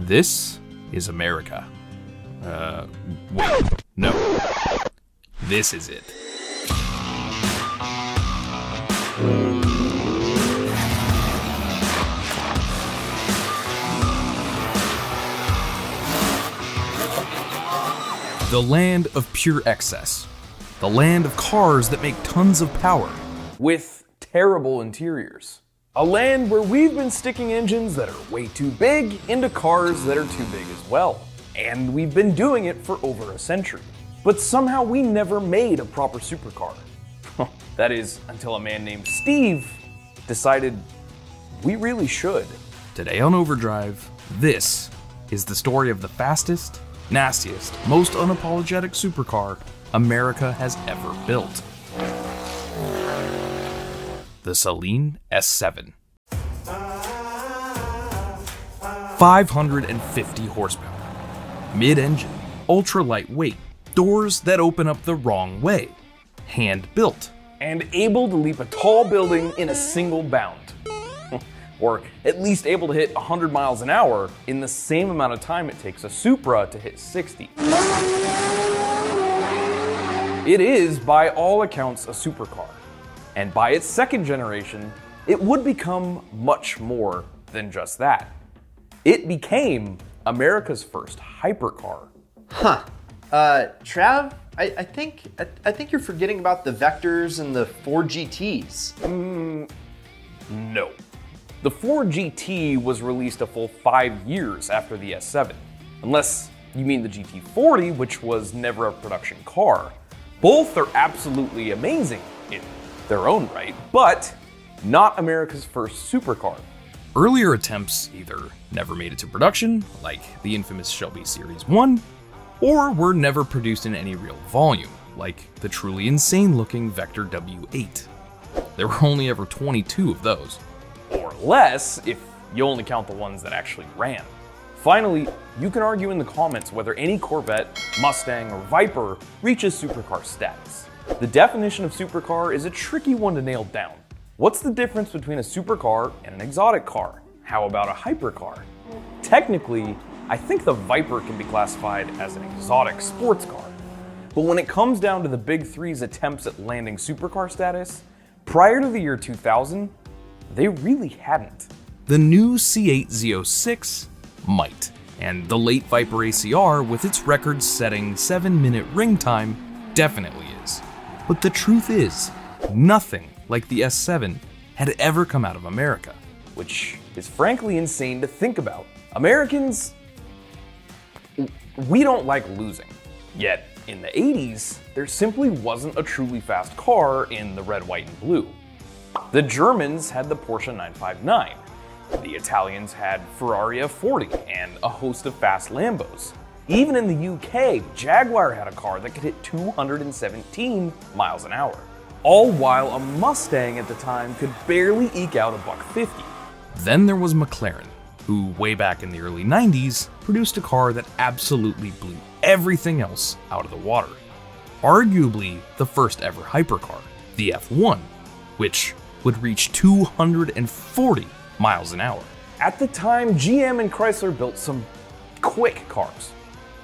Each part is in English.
This is America. Wait, no. This is it. The land of pure excess. The land of cars that make tons of power. With terrible interiors. A land where we've been sticking engines that are way too big into cars that are too big as well. And we've been doing it for over a century. But somehow we never made a proper supercar. That is, until a man named Steve decided we really should. Today on Overdrive, this is the story of the fastest, nastiest, most unapologetic supercar America has ever built. The Saleen S7. 550 horsepower. Mid-engine, ultra lightweight, doors that open up the wrong way, hand-built, and able to leap a tall building in a single bound. Or at least able to hit 100 miles an hour in the same amount of time it takes a Supra to hit 60. It is, by all accounts, a supercar. And by its second generation, it would become much more than just that. It became America's first hypercar. Trav, I think you're forgetting about the Vectors and the Ford GTs. No. The Ford GT was released a full 5 years after the S7. Unless you mean the GT40, which was never a production car. Both are absolutely amazing in their own right, but not America's first supercar. Earlier attempts either never made it to production, like the infamous Shelby Series 1, or were never produced in any real volume, like the truly insane-looking Vector W8. There were only ever 22 of those. Or less, if you only count the ones that actually ran. Finally, you can argue in the comments whether any Corvette, Mustang, or Viper reaches supercar status. The definition of supercar is a tricky one to nail down. What's the difference between a supercar and an exotic car? How about a hypercar? Technically, I think the Viper can be classified as an exotic sports car. But when it comes down to the Big Three's attempts at landing supercar status, prior to the year 2000, they really hadn't. The new C8 Z06 might, and the late Viper ACR with its record-setting 7-minute ring time definitely is. But the truth is, nothing like the S7 had ever come out of America, which is frankly insane to think about. Americans, we don't like losing. Yet, in the 80s, there simply wasn't a truly fast car in the red, white, and blue. The Germans had the Porsche 959. The Italians had Ferrari F40 and a host of fast Lambos. Even in the UK, Jaguar had a car that could hit 217 miles an hour. All while a Mustang at the time could barely eke out $150. Then there was McLaren, who way back in the early 90s produced a car that absolutely blew everything else out of the water. Arguably the first ever hypercar, the F1, which would reach 240 miles an hour. At the time, GM and Chrysler built some quick cars,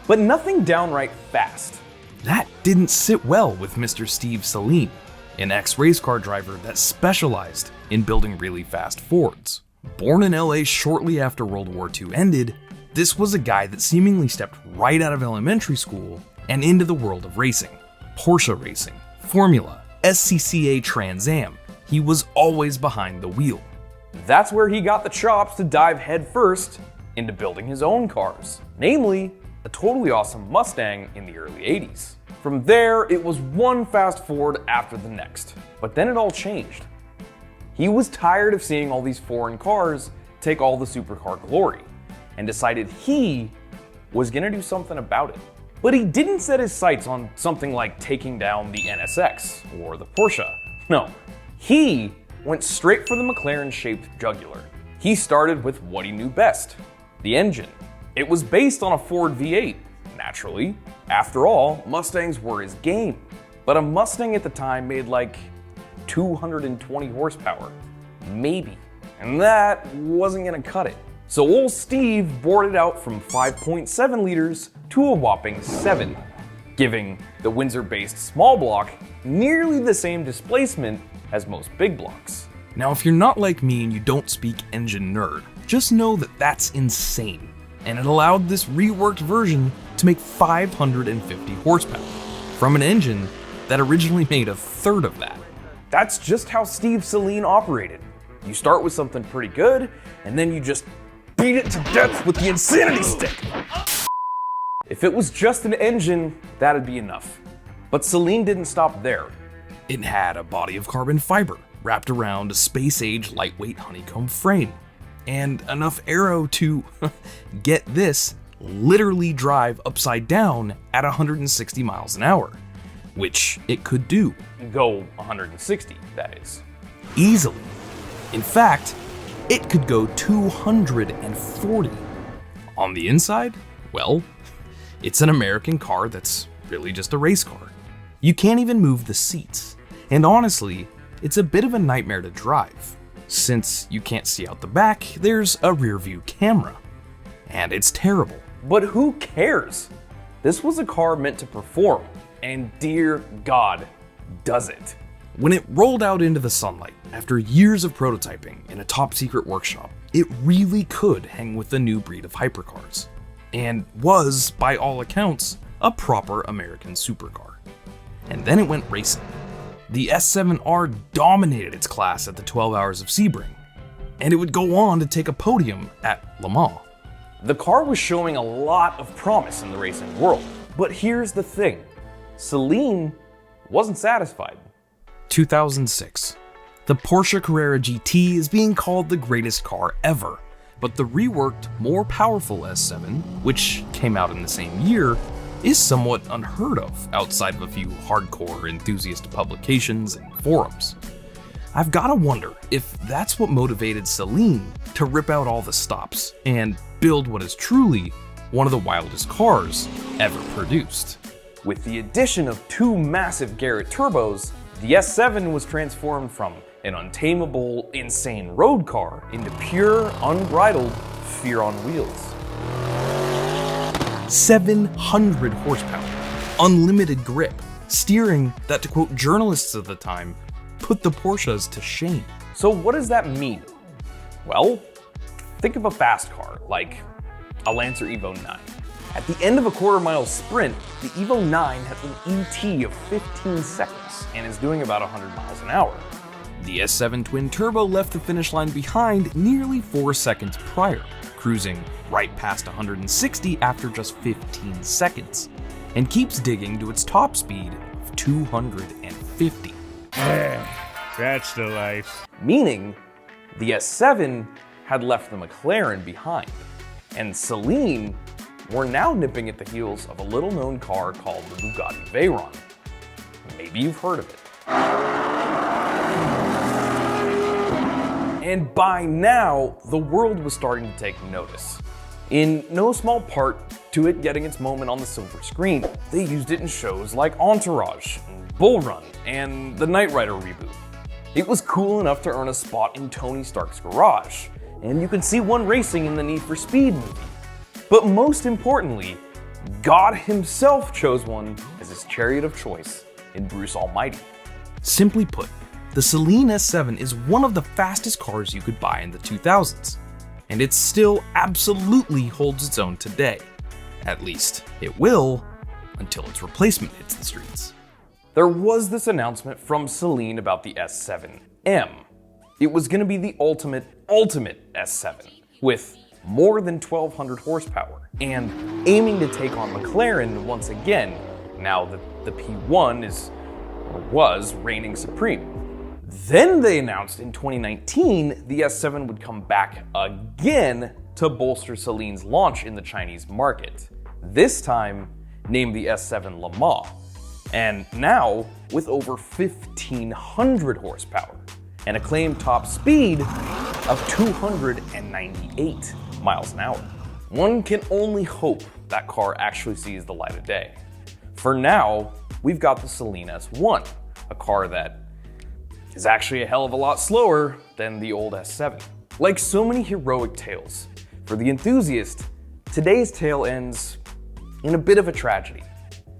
but nothing downright fast. That didn't sit well with Mr. Steve Saleen, an ex-race car driver that specialized in building really fast Fords. Born in LA shortly after World War II ended, this was a guy that seemingly stepped right out of elementary school and into the world of racing. Porsche racing, Formula, SCCA Trans Am. He was always behind the wheel. That's where he got the chops to dive headfirst into building his own cars, namely a totally awesome Mustang in the early 80s. From there, it was one fast Ford after the next. But then it all changed. He was tired of seeing all these foreign cars take all the supercar glory, and decided he was gonna do something about it. But he didn't set his sights on something like taking down the NSX or the Porsche. No, he went straight for the McLaren-shaped jugular. He started with what he knew best, the engine. It was based on a Ford V8, naturally. After all, Mustangs were his game. But a Mustang at the time made like 220 horsepower, maybe. And that wasn't gonna cut it. So old Steve bored it out from 5.7 liters to a whopping 7, giving the Windsor-based small block nearly the same displacement as most big blocks. Now, if you're not like me and you don't speak engine nerd, just know that that's insane, and it allowed this reworked version to make 550 horsepower from an engine that originally made a third of that. That's just how Steve Saleen operated. You start with something pretty good, and then you just beat it to death with the insanity stick. If it was just an engine, that'd be enough. But Saleen didn't stop there. It had a body of carbon fiber wrapped around a space-age lightweight honeycomb frame, and enough aero to, get this, literally drive upside down at 160 miles an hour, which it could do. Go 160, that is. Easily. In fact, it could go 240. On the inside, well, it's an American car that's really just a race car. You can't even move the seats, and honestly, it's a bit of a nightmare to drive. Since you can't see out the back, there's a rear view camera, and it's terrible. But who cares? This was a car meant to perform, and dear God, does it. When it rolled out into the sunlight, after years of prototyping in a top secret workshop, it really could hang with the new breed of hypercars, and was, by all accounts, a proper American supercar. And then it went racing. The S7R dominated its class at the 12 Hours of Sebring, and it would go on to take a podium at Le Mans. The car was showing a lot of promise in the racing world, but here's the thing. Saleen wasn't satisfied. 2006. The Porsche Carrera GT is being called the greatest car ever, but the reworked, more powerful S7, which came out in the same year, is somewhat unheard of outside of a few hardcore enthusiast publications and forums. I've gotta wonder if that's what motivated Saleen to rip out all the stops and build what is truly one of the wildest cars ever produced. With the addition of two massive Garrett turbos, the S7 was transformed from an untamable, insane road car into pure, unbridled fear on wheels. 700 horsepower, unlimited grip, steering that, to quote journalists of the time, put the Porsches to shame. So what does that mean? Well, think of a fast car, like a Lancer Evo 9. At the end of a quarter-mile sprint, the Evo 9 has an ET of 15 seconds and is doing about 100 miles an hour. The S7 twin-turbo left the finish line behind nearly 4 seconds prior, cruising right past 160 after just 15 seconds, and keeps digging to its top speed of 250. That's the life. Meaning, the S7 had left the McLaren behind, and Saleen were now nipping at the heels of a little-known car called the Bugatti Veyron. Maybe you've heard of it. And by now, the world was starting to take notice. In no small part to it getting its moment on the silver screen, they used it in shows like Entourage, and Bull Run, and the Knight Rider reboot. It was cool enough to earn a spot in Tony Stark's garage, and you can see one racing in the Need for Speed movie. But most importantly, God himself chose one as his chariot of choice in Bruce Almighty. Simply put, the Saleen S7 is one of the fastest cars you could buy in the 2000s, and it still absolutely holds its own today. At least, it will, until its replacement hits the streets. There was this announcement from Saleen about the S7M. It was going to be the ultimate S7, with more than 1,200 horsepower, and aiming to take on McLaren once again, now that the P1 was reigning supreme. Then they announced in 2019 the S7 would come back again to bolster Saleen's launch in the Chinese market, this time named the S7 LeMans, and now with over 1,500 horsepower and a claimed top speed of 298 miles an hour. One can only hope that car actually sees the light of day. For now, we've got the Saleen S1, a car that is actually a hell of a lot slower than the old S7. Like so many heroic tales, For the enthusiast, today's tale ends in a bit of a tragedy.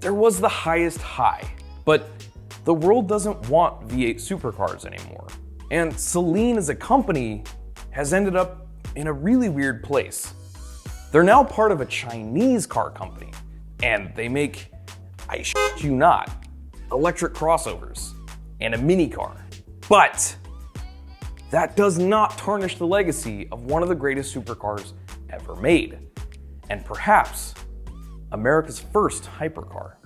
There was the highest high, but the world doesn't want V8 supercars anymore. And Saleen as a company has ended up in a really weird place. They're now part of a Chinese car company, and they make, I shit you not, electric crossovers and a mini car. But that does not tarnish the legacy of one of the greatest supercars ever made, and perhaps America's first hypercar.